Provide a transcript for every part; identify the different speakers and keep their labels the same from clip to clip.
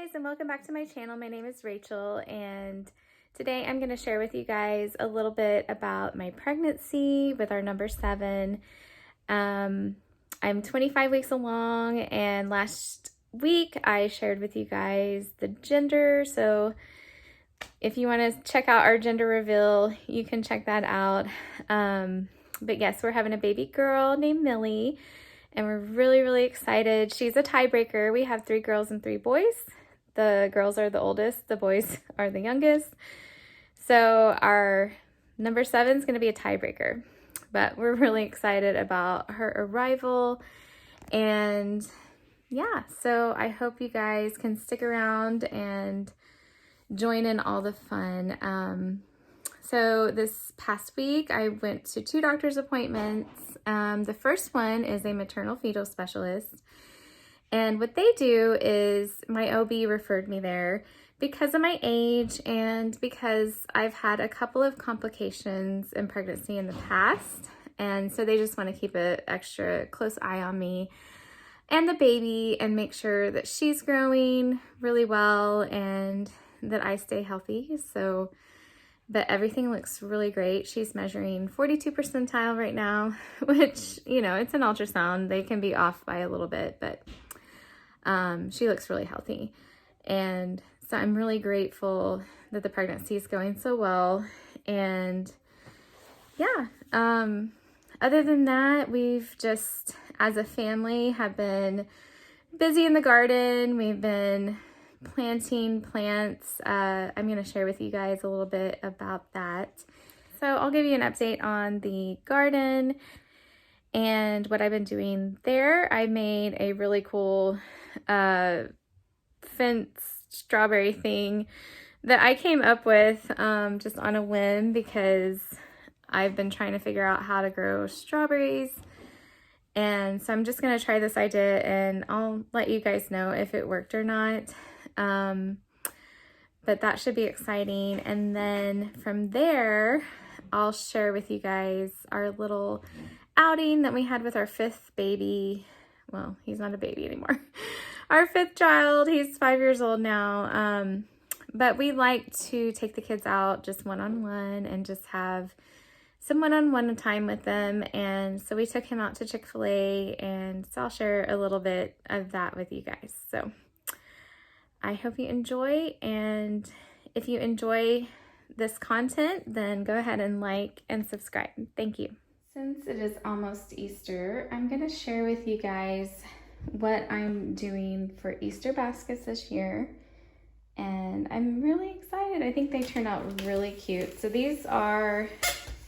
Speaker 1: guys, and welcome back to my channel. My name is Rachel, and today I'm going to share with you guys a little bit about my pregnancy with our number 7. I'm 25 weeks along, and last week I shared with you guys the gender, so if you want to check out our gender reveal, you can check that out. But yes, we're having a baby girl named Millie, and we're really excited. She's a tiebreaker. We have 3 girls and 3 boys. The girls are the oldest, the boys are the youngest. So our number 7 is going to be a tiebreaker, but we're really excited about her arrival. And yeah, so I hope you guys can stick around and join in all the fun. So this past week I went to 2 doctor's appointments. The first one is a maternal fetal specialist. And what they do is, my OB referred me there because of my age and because I've had a couple of complications in pregnancy in the past. And so they just want to keep an extra close eye on me and the baby and make sure that she's growing really well and that I stay healthy. But everything looks really great. She's measuring 42 percentile right now, which, you know, it's an ultrasound. They can be off by a little bit, but she looks really healthy. And so I'm really grateful that the pregnancy is going so well. And yeah, other than that, we've just, as a family, have been busy in the garden. We've been planting plants. I'm going to share with you guys a little bit about that. So I'll give you an update on the garden and what I've been doing there. I made a really cool fence strawberry thing that I came up with just on a whim because I've been trying to figure out how to grow strawberries. And so I'm just going to try this idea and I'll let you guys know if it worked or not. But that should be exciting. And then from there, I'll share with you guys our little outing that we had with our 5th baby. Well, he's not a baby anymore. Our 5th child, he's 5 years old now. But we like to take the kids out just one-on-one and just have some one-on-one time with them. And so we took him out to Chick-fil-A, and so I'll share a little bit of that with you guys. So I hope you enjoy, and if you enjoy this content, then go ahead and like and subscribe. Thank you. Since it is almost Easter, I'm going to share with you guys what I'm doing for Easter baskets this year, and I'm really excited. I think they turned out really cute. So these are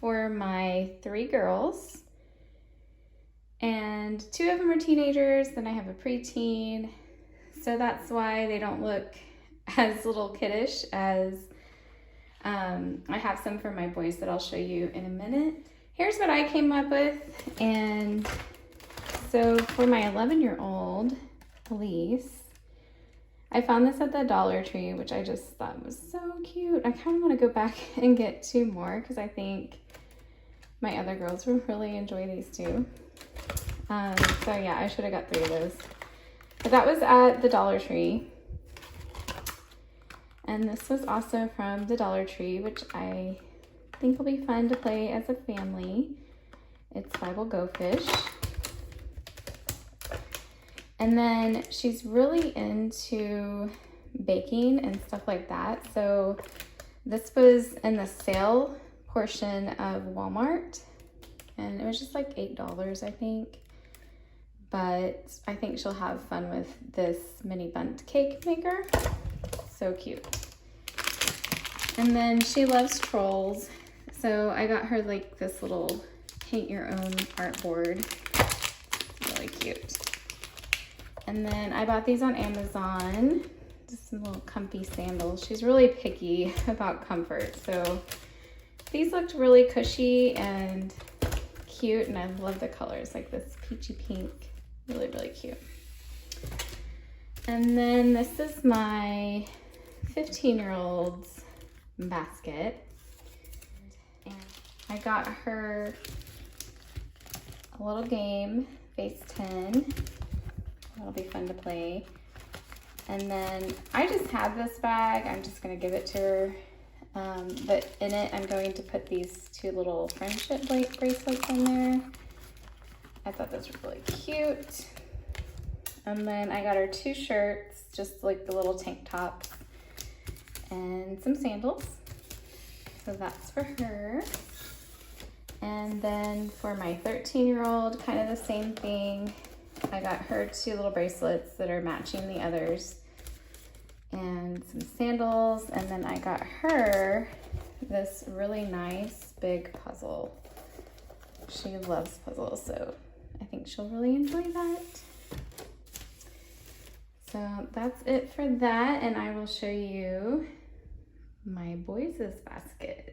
Speaker 1: for my 3 girls, and 2 of them are teenagers, then I have a preteen. So that's why they don't look as little kiddish as I have some for my boys that I'll show you in a minute. Here's what I came up with. And so for my 11-year-old, Elise, I found this at the Dollar Tree, which I just thought was so cute. I kind of want to go back and get 2 more because I think my other girls will really enjoy these too. So yeah, I should have got 3 of those. But that was at the Dollar Tree. And this was also from the Dollar Tree, which I think will be fun to play as a family. It's Bible Go Fish. And then she's really into baking and stuff like that. So this was in the sale portion of Walmart. And it was just like $8, I think. But I think she'll have fun with this mini bundt cake maker. So cute. And then she loves trolls. So I got her like this little paint your own artboard. Really cute. And then I bought these on Amazon. Just some little comfy sandals. She's really picky about comfort. So these looked really cushy and cute, and I love the colors, like this peachy pink. Really cute. And then this is my 15-year-old's basket. And I got her a little game, Base 10. That'll be fun to play. And then I just have this bag. I'm just gonna give it to her. But in it, I'm going to put these 2 little friendship bracelets in there. I thought those were really cute. And then I got her 2 shirts, just like the little tank tops, and some sandals. So that's for her. And then for my 13-year-old, kind of the same thing. I got her 2 little bracelets that are matching the others, and some sandals. And then I got her this really nice big puzzle. She loves puzzles, so I think she'll really enjoy that. So that's it for that, and I will show you my boys' baskets.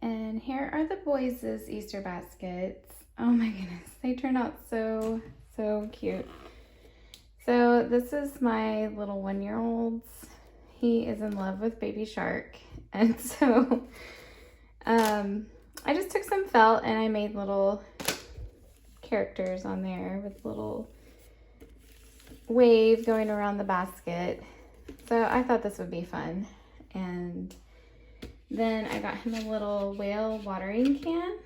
Speaker 1: And here are the boys' Easter baskets. Oh my goodness, they turned out so cute. So this is my little 1-year-old's. He is in love with Baby Shark. And so I just took some felt and I made little characters on there with little wave going around the basket. So I thought this would be fun. And then I got him a little whale watering can.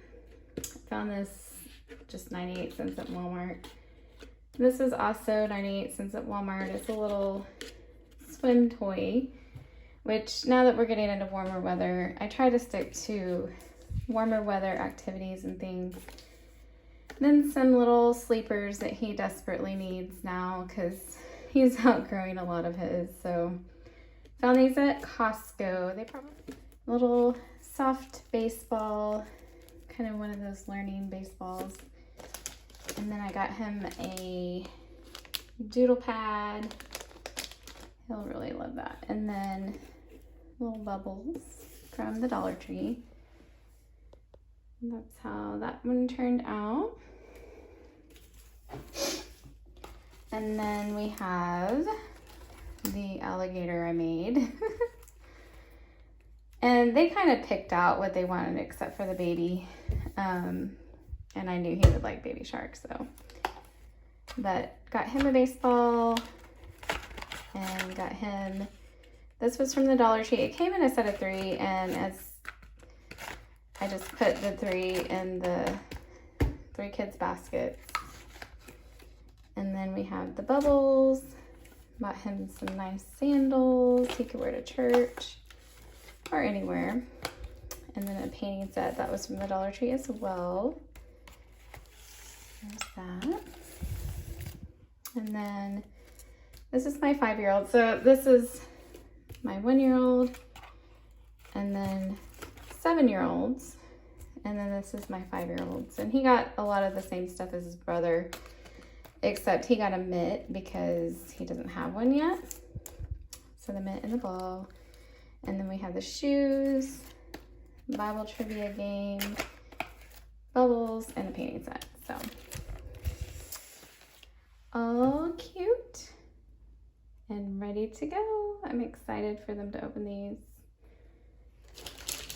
Speaker 1: Found this just 98 cents at Walmart. This is also 98 cents at Walmart. It's a little swim toy, which now that we're getting into warmer weather, I try to stick to warmer weather activities and things. Then some little sleepers that he desperately needs now because he's outgrowing a lot of his. So found these at Costco. They probably little soft baseball, kind of one of those learning baseballs. And then I got him a doodle pad. He'll really love that. And then little bubbles from the Dollar Tree. And that's how that one turned out. And then we have the alligator I made. And they kind of picked out what they wanted except for the baby. And I knew he would like Baby Shark, so. But got him a baseball and got him, this was from the Dollar Tree. It came in a set of 3, and as I just put the 3 in the 3 kids' baskets. And then we have the bubbles. Bought him some nice sandals he could wear to church or anywhere. And then a painting set that was from the Dollar Tree as well. There's that. And then this is my 5-year-old. So this is my 1-year-old, and then 7-year-olds, and then this is my 5-year-olds. And he got a lot of the same stuff as his brother, except he got a mitt because he doesn't have one yet. So the mitt and the ball. And then we have the shoes, Bible trivia game, bubbles, and a painting set. So all cute and ready to go. I'm excited for them to open these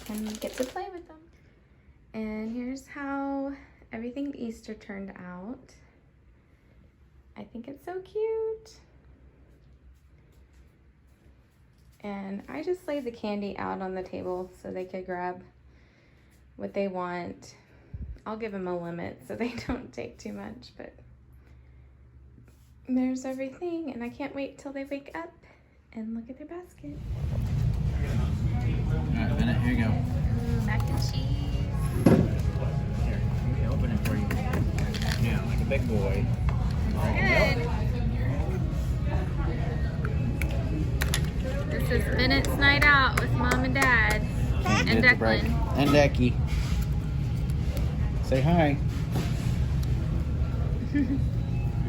Speaker 1: and get to play with them. And here's how everything Easter turned out. I think it's so cute. And I just laid the candy out on the table so they could grab what they want. I'll give them a limit so they don't take too much, but there's everything, and I can't wait till they wake up and look at their basket.
Speaker 2: All right, Bennett, here you go.
Speaker 1: Mac and cheese.
Speaker 2: Here, let me open it for you. Yeah, like a big boy.
Speaker 1: Good. This is Bennett's night out with Mom and Dad and Declan.
Speaker 2: And Decky. Say hi. You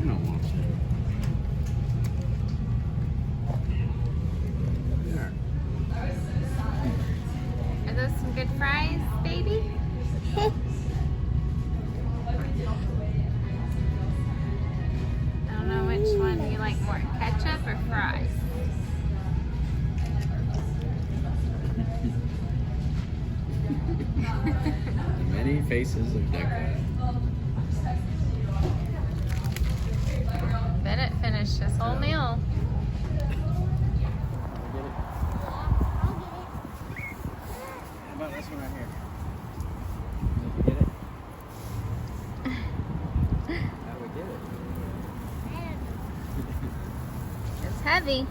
Speaker 2: don't want to. There.
Speaker 1: Are those some good fries, baby? I don't know which one you like more, ketchup or fries?
Speaker 2: The many faces of Declan.
Speaker 1: Bennett finished his whole meal. heavy.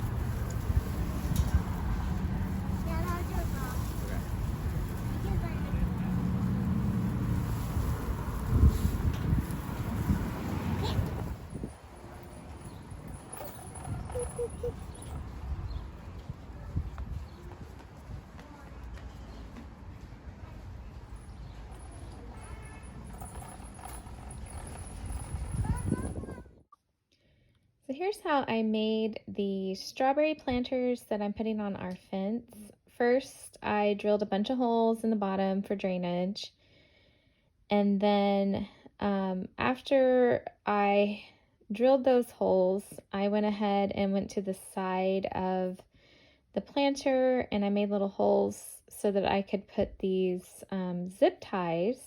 Speaker 1: So here's how I made the strawberry planters that I'm putting on our fence. First, I drilled a bunch of holes in the bottom for drainage. And then after I drilled those holes, I went ahead and went to the side of the planter and I made little holes so that I could put these zip ties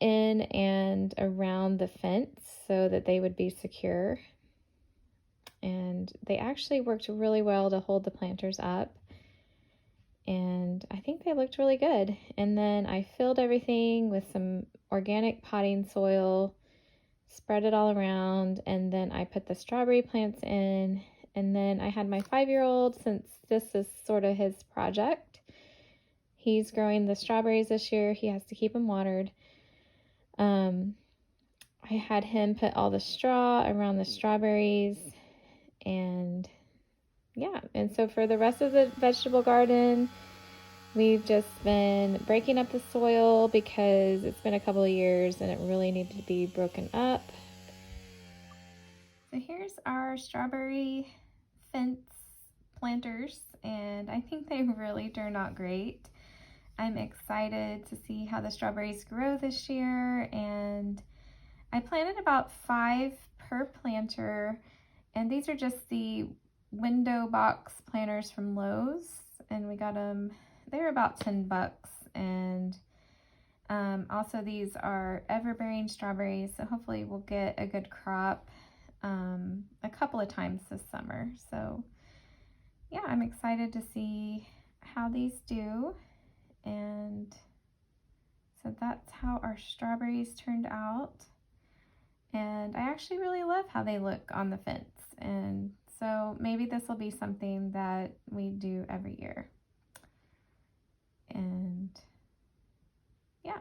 Speaker 1: in and around the fence so that they would be secure. And they actually worked really well to hold the planters up. And I think they looked really good. And then I filled everything with some organic potting soil, spread it all around, and then I put the strawberry plants in. And then I had my 5-year-old, since this is sort of his project. He's growing the strawberries this year. He has to keep them watered. I had him put all the straw around the strawberries, and yeah, and so for the rest of the vegetable garden, we've just been breaking up the soil because it's been a couple of years and it really needed to be broken up. So here's our strawberry fence planters, and I think they really turned out great. I'm excited to see how the strawberries grow this year, and I planted about 5 per planter, and these are just the window box planters from Lowe's, and we got them, they were about $10, and also these are ever-bearing strawberries, so hopefully we'll get a good crop a couple of times this summer. So yeah, I'm excited to see how these do. And so that's how our strawberries turned out. And I actually really love how they look on the fence. And so maybe this will be something that we do every year. And yeah.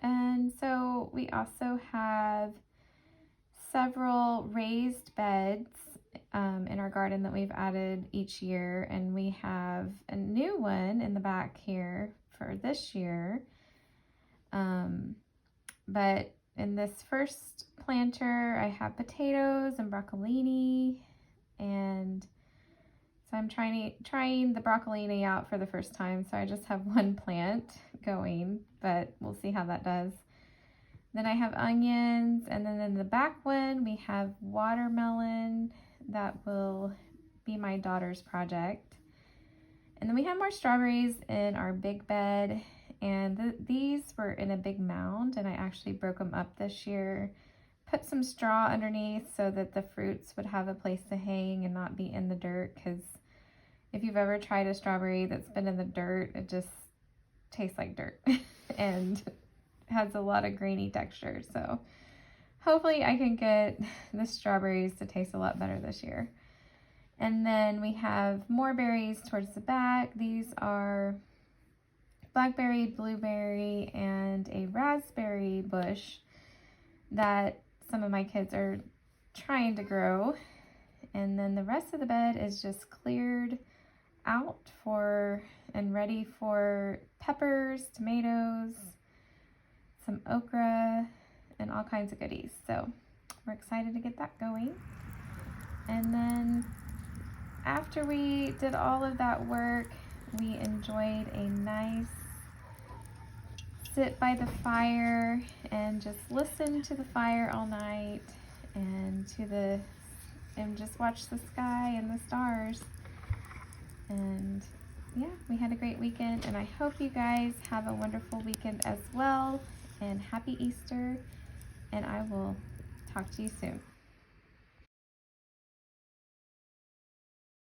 Speaker 1: And so we also have several raised beds in our garden that we've added each year. And we have a new one in the back here for this year. But in this first planter, I have potatoes and broccolini, and so I'm trying the broccolini out for the first time, so I just have one plant going, but we'll see how that does. Then I have onions, and then in the back one, we have watermelon that will be my daughter's project. And then we have more strawberries in our big bed, and these were in a big mound, and I actually broke them up this year, put some straw underneath so that the fruits would have a place to hang and not be in the dirt, because if you've ever tried a strawberry that's been in the dirt, it just tastes like dirt and has a lot of grainy texture. So hopefully I can get the strawberries to taste a lot better this year. And then we have more berries towards the back. These are blackberry, blueberry, and a raspberry bush that some of my kids are trying to grow. And then the rest of the bed is just cleared out and ready for peppers, tomatoes, some okra, and all kinds of goodies. So we're excited to get that going. And then after we did all of that work, we enjoyed a nice sit by the fire and just listen to the fire all night and just watch the sky and the stars. And yeah, we had a great weekend, and I hope you guys have a wonderful weekend as well, and happy Easter, and I will talk to you soon.